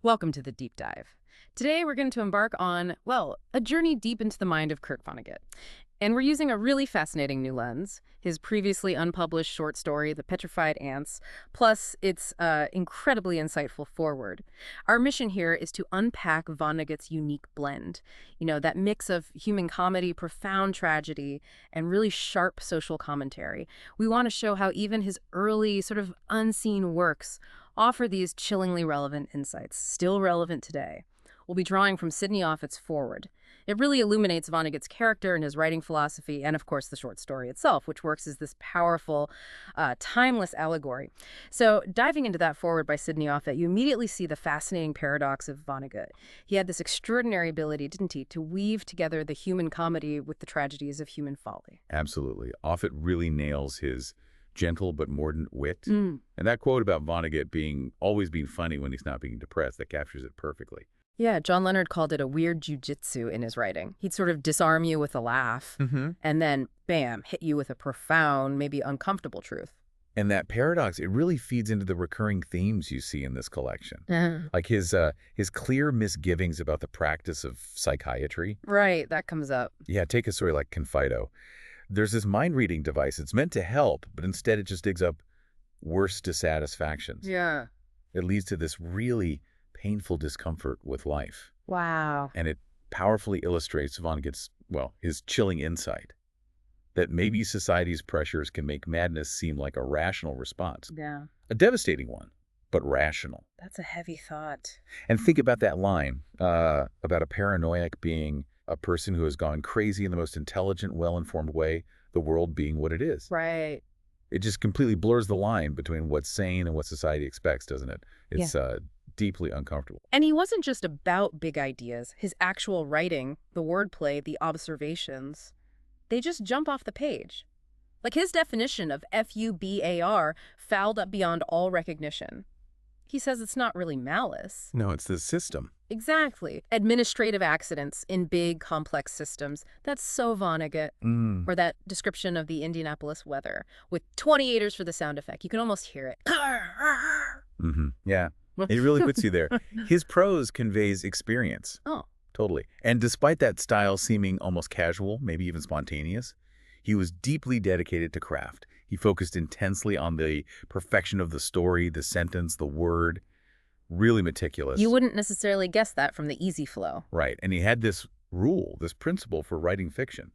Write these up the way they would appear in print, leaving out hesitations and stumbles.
Welcome to the deep dive. Today we're going to embark on, well, a journey deep into the mind of Kurt Vonnegut. And we're using a really fascinating new lens, his previously unpublished short story, The Petrified Ants, plus its incredibly insightful foreword. Our mission here is to unpack Vonnegut's unique blend, that mix of human comedy, profound tragedy, and really sharp social commentary. We want to show how even his early, sort of unseen works offer these chillingly relevant insights, still relevant today. We'll be drawing from Sidney Offutt's foreword. It really illuminates Vonnegut's character and his writing philosophy, and of course the short story itself, which works as this powerful, timeless allegory. So diving into that foreword by Sidney Offutt, you immediately see the fascinating paradox of Vonnegut. He had this extraordinary ability, didn't he, to weave together the human comedy with the tragedies of human folly. Absolutely. Offutt really nails his gentle but mordant wit. And that quote about Vonnegut always being funny when he's not being depressed, that captures it perfectly. Yeah, John Leonard called it a weird jujitsu in his writing. He'd sort of disarm you with a laugh, and then, bam, hit you with a profound, maybe uncomfortable truth. And that paradox, it really feeds into the recurring themes you see in this collection. Like his clear misgivings about the practice of psychiatry. Right, that comes up. Yeah, take a story like Confido. There's this mind-reading device. It's meant to help, but instead it just digs up worse dissatisfactions. Yeah. It leads to this really painful discomfort with life. Wow. And it powerfully illustrates Vonnegut's, his chilling insight that maybe society's pressures can make madness seem like a rational response. Yeah. A devastating one, but rational. That's a heavy thought. And think about that line about a paranoiac being a person who has gone crazy in the most intelligent, well-informed way, the world being what it is. Right. It just completely blurs the line between what's sane and what society expects, doesn't it? It's deeply uncomfortable. And he wasn't just about big ideas. His actual writing, the wordplay, the observations, they just jump off the page. Like his definition of FUBAR, fouled up beyond all recognition. He says it's not really malice. No, it's the system. Exactly. Administrative accidents in big, complex systems. That's so Vonnegut. Or that description of the Indianapolis weather with 28ers for the sound effect. You can almost hear it. Yeah. It really puts you there. His prose conveys experience. Oh. Totally. And despite that style seeming almost casual, maybe even spontaneous, he was deeply dedicated to craft. He focused intensely on the perfection of the story, the sentence, the word. Really meticulous. You wouldn't necessarily guess that from the easy flow. Right. And he had this rule, this principle for writing fiction.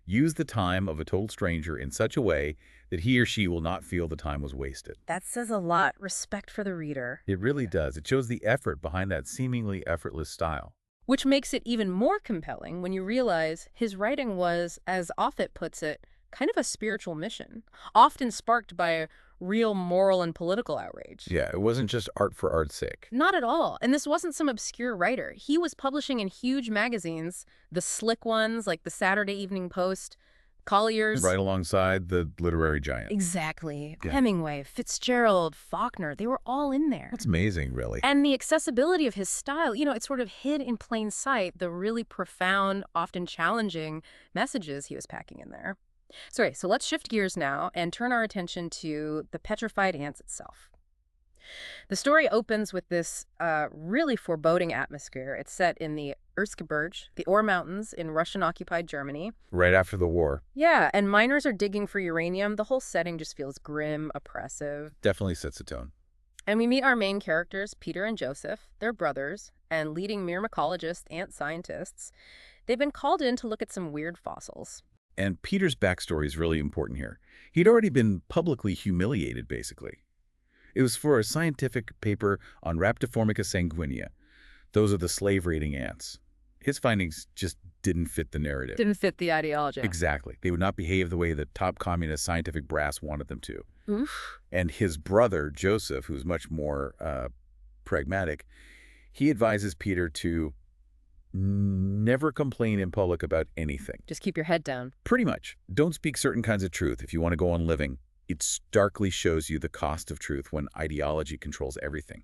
Use the time of a total stranger in such a way that he or she will not feel the time was wasted. That says a lot. Respect for the reader. It really does. It shows the effort behind that seemingly effortless style. Which makes it even more compelling when you realize his writing was, as Offutt puts it, kind of a spiritual mission, often sparked by a real moral and political outrage. Yeah, it wasn't just art for art's sake. Not at all. And this wasn't some obscure writer. He was publishing in huge magazines, the slick ones like the Saturday Evening Post, Collier's. Right alongside the literary giant. Exactly. Yeah. Hemingway, Fitzgerald, Faulkner, they were all in there. That's amazing, really. And the accessibility of his style, it sort of hid in plain sight the really profound, often challenging messages he was packing in there. So let's shift gears now and turn our attention to The Petrified Ants itself. The story opens with this really foreboding atmosphere. It's set in the Erzgebirge, the Ore Mountains in Russian-occupied Germany. Right after the war. Yeah, and miners are digging for uranium. The whole setting just feels grim, oppressive. Definitely sets a tone. And we meet our main characters, Peter and Josef. They're brothers and leading myrmecologists, ant scientists. They've been called in to look at some weird fossils. And Peter's backstory is really important here. He'd already been publicly humiliated, basically. It was for a scientific paper on Rhabdiformica sanguinea. Those are the slave-raiding ants. His findings just didn't fit the narrative. Didn't fit the ideology. Exactly. They would not behave the way the top communist scientific brass wanted them to. Oof. And his brother, Joseph, who's much more pragmatic, he advises Peter to never complain in public about anything. Just keep your head down. Pretty much. Don't speak certain kinds of truth if you want to go on living. It starkly shows you the cost of truth when ideology controls everything.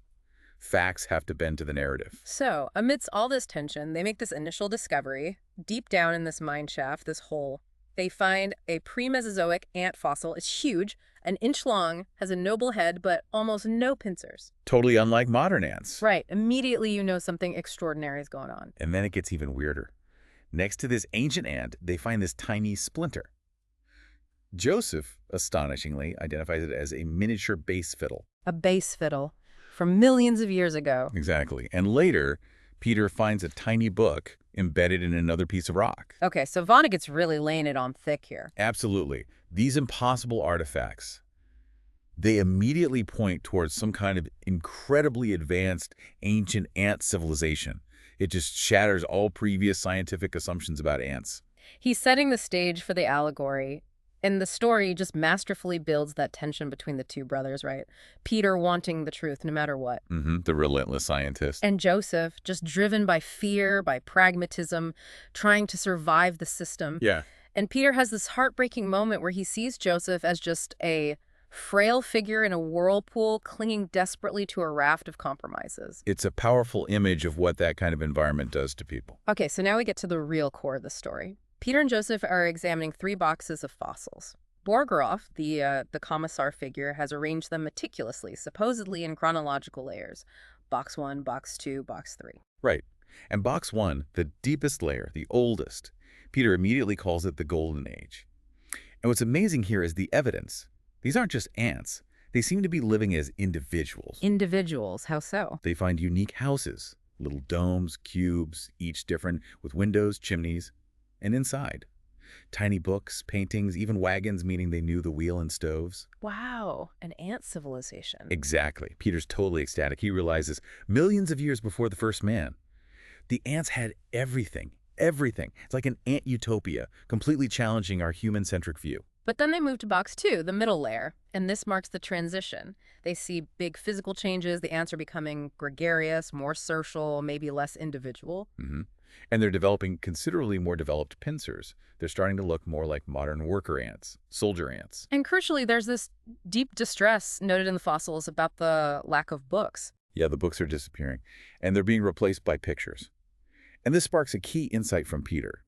Facts have to bend to the narrative. So, amidst all this tension, they make this initial discovery. Deep down in this mine shaft, this hole, they find a pre-Mesozoic ant fossil. It's huge, an inch long, has a noble head, but almost no pincers. Totally unlike modern ants. Right. Immediately you know something extraordinary is going on. And then it gets even weirder. Next to this ancient ant, they find this tiny splinter. Josef, astonishingly, identifies it as a miniature bass fiddle. A bass fiddle from millions of years ago. Exactly. And later, Peter finds a tiny book embedded in another piece of rock. Okay, so Vonnegut's really laying it on thick here. Absolutely. These impossible artifacts, they immediately point towards some kind of incredibly advanced ancient ant civilization. It just shatters all previous scientific assumptions about ants. He's setting the stage for the allegory, and the story just masterfully builds that tension between the two brothers, right? Peter wanting the truth no matter what. The relentless scientist. And Josef, just driven by fear, by pragmatism, trying to survive the system. Yeah. And Peter has this heartbreaking moment where he sees Josef as just a frail figure in a whirlpool clinging desperately to a raft of compromises. It's a powerful image of what that kind of environment does to people. Okay, so now we get to the real core of the story. Peter and Josef are examining 3 boxes of fossils. Borgoroff, the commissar figure, has arranged them meticulously, supposedly in chronological layers. Box 1, Box 2, Box 3. Right. And box 1, the deepest layer, the oldest, Peter immediately calls it the Golden Age. And what's amazing here is the evidence. These aren't just ants. They seem to be living as individuals. Individuals? How so? They find unique houses, little domes, cubes, each different, with windows, chimneys, and inside. Tiny books, paintings, even wagons, meaning they knew the wheel and stoves. Wow, an ant civilization. Exactly. Peter's totally ecstatic. He realizes millions of years before the first man, the ants had everything. Everything. It's like an ant utopia, completely challenging our human-centric view. But then they move to box 2, the middle layer, and this marks the transition. They see big physical changes. The ants are becoming gregarious, more social, maybe less individual. And they're developing considerably more developed pincers. They're starting to look more like modern worker ants, soldier ants. And crucially, there's this deep distress noted in the fossils about the lack of books. Yeah, the books are disappearing, and they're being replaced by pictures. And this sparks a key insight from Peter.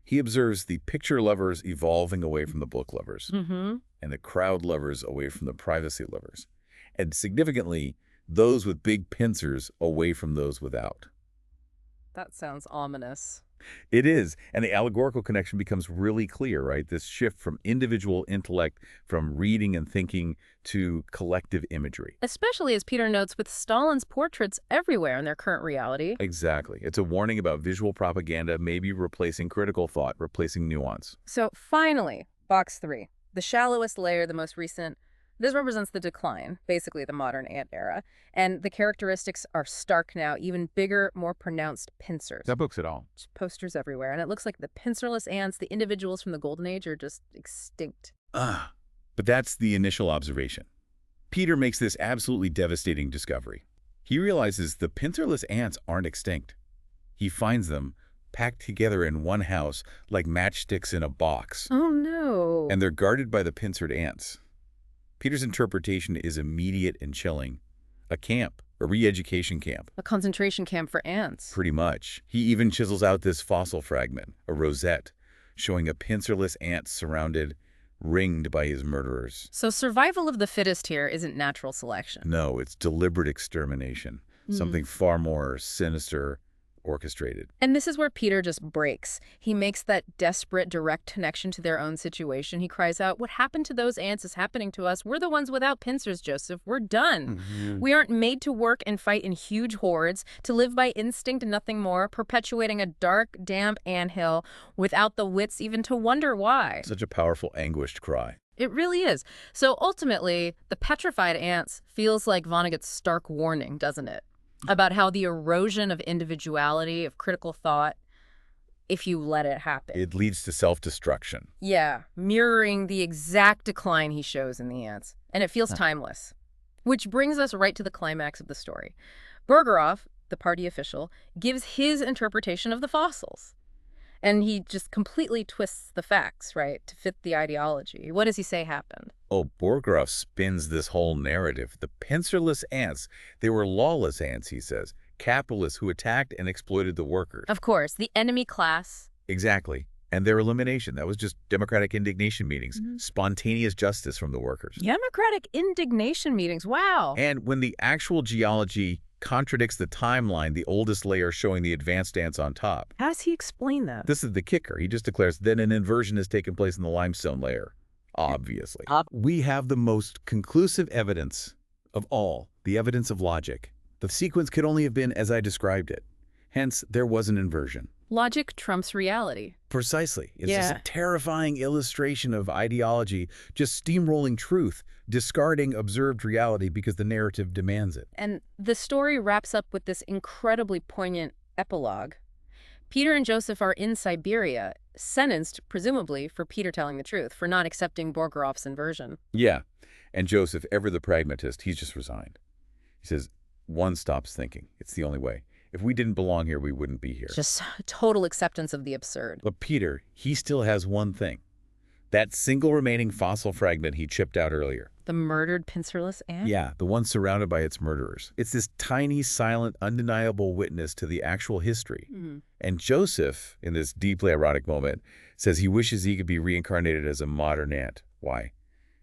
He observes the picture lovers evolving away from the book lovers, and the crowd lovers away from the privacy lovers, and significantly, those with big pincers away from those without. That sounds ominous. It is, and the allegorical connection becomes really clear, right? This shift from individual intellect, from reading and thinking, to collective imagery. Especially, as Peter notes, with Stalin's portraits everywhere in their current reality. Exactly. It's a warning about visual propaganda, maybe replacing critical thought, replacing nuance. So finally, box 3, the shallowest layer, the most recent. This represents the decline, basically the modern ant era, and the characteristics are stark now, even bigger, more pronounced pincers. That book's it all. Just posters everywhere, and it looks like the pincerless ants, the individuals from the Golden Age, are just extinct. But that's the initial observation. Peter makes this absolutely devastating discovery. He realizes the pincerless ants aren't extinct. He finds them packed together in one house like matchsticks in a box. Oh, no. And they're guarded by the pincered ants. Peter's interpretation is immediate and chilling. A camp, a re-education camp. A concentration camp for ants. Pretty much. He even chisels out this fossil fragment, a rosette, showing a pincerless ant surrounded, ringed by his murderers. So survival of the fittest here isn't natural selection. No, it's deliberate extermination. Something far more sinister, orchestrated. And this is where Peter just breaks. He makes that desperate, direct connection to their own situation. He cries out, "What happened to those ants is happening to us. We're the ones without pincers, Josef. We're done. We aren't made to work and fight in huge hordes, to live by instinct and nothing more, perpetuating a dark, damp anthill without the wits even to wonder why." Such a powerful, anguished cry. It really is. So ultimately, the Petrified Ants feels like Vonnegut's stark warning, doesn't it? About how the erosion of individuality, of critical thought, if you let it happen. It leads to self-destruction. Yeah, mirroring the exact decline he shows in the ants. And it feels timeless. Which brings us right to the climax of the story. Borgoroff, the party official, gives his interpretation of the fossils. And he just completely twists the facts, right, to fit the ideology. What does he say happened? Oh, Borgoroff spins this whole narrative. The pincerless ants, they were lawless ants, he says. Capitalists who attacked and exploited the workers. Of course, the enemy class. Exactly. And their elimination, that was just democratic indignation meetings, spontaneous justice from the workers. Democratic indignation meetings, wow. And when the actual geology contradicts the timeline, the oldest layer showing the advanced ants on top. How does he explain that? This is the kicker. He just declares then an inversion has taken place in the limestone layer, obviously. We have the most conclusive evidence of all, the evidence of logic. The sequence could only have been as I described it. Hence, there was an inversion. Logic trumps reality. Precisely. It's just a terrifying illustration of ideology, just steamrolling truth, discarding observed reality because the narrative demands it. And the story wraps up with this incredibly poignant epilogue. Peter and Josef are in Siberia, sentenced, presumably, for Peter telling the truth, for not accepting Borgerov's inversion. Yeah. And Josef, ever the pragmatist, he's just resigned. He says, one stops thinking. It's the only way. If we didn't belong here, we wouldn't be here. Just total acceptance of the absurd. But Peter, he still has one thing. That single remaining fossil fragment he chipped out earlier. The murdered pincerless ant? Yeah, the one surrounded by its murderers. It's this tiny, silent, undeniable witness to the actual history. And Josef, in this deeply erotic moment, says he wishes he could be reincarnated as a modern ant. Why?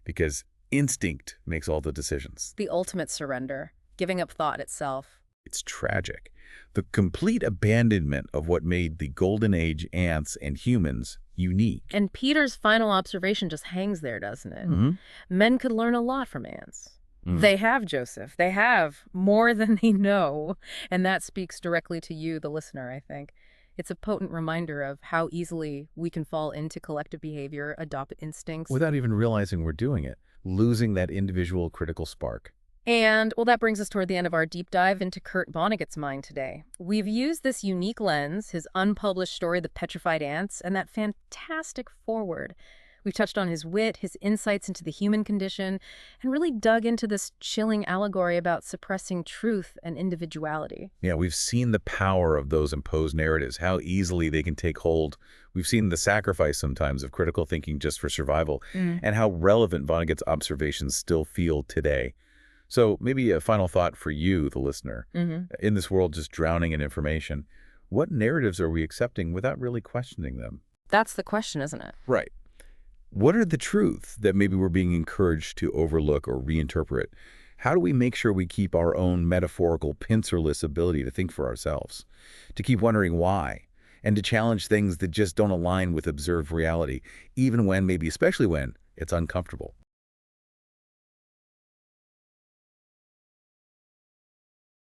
Because instinct makes all the decisions. The ultimate surrender, giving up thought itself. It's tragic. The complete abandonment of what made the Golden Age ants and humans unique. And Peter's final observation just hangs there, doesn't it? Men could learn a lot from ants. They have, Josef. They have more than they know. And that speaks directly to you, the listener, I think. It's a potent reminder of how easily we can fall into collective behavior, adopt instincts. Without even realizing we're doing it, losing that individual critical spark. And, well, that brings us toward the end of our deep dive into Kurt Vonnegut's mind today. We've used this unique lens, his unpublished story, The Petrified Ants, and that fantastic foreword. We've touched on his wit, his insights into the human condition, and really dug into this chilling allegory about suppressing truth and individuality. Yeah, we've seen the power of those imposed narratives, how easily they can take hold. We've seen the sacrifice sometimes of critical thinking just for survival, and how relevant Vonnegut's observations still feel today. So maybe a final thought for you, the listener. In this world just drowning in information, what narratives are we accepting without really questioning them? That's the question, isn't it? Right. What are the truths that maybe we're being encouraged to overlook or reinterpret? How do we make sure we keep our own metaphorical, pincerless ability to think for ourselves, to keep wondering why, and to challenge things that just don't align with observed reality, even when, maybe especially when, it's uncomfortable?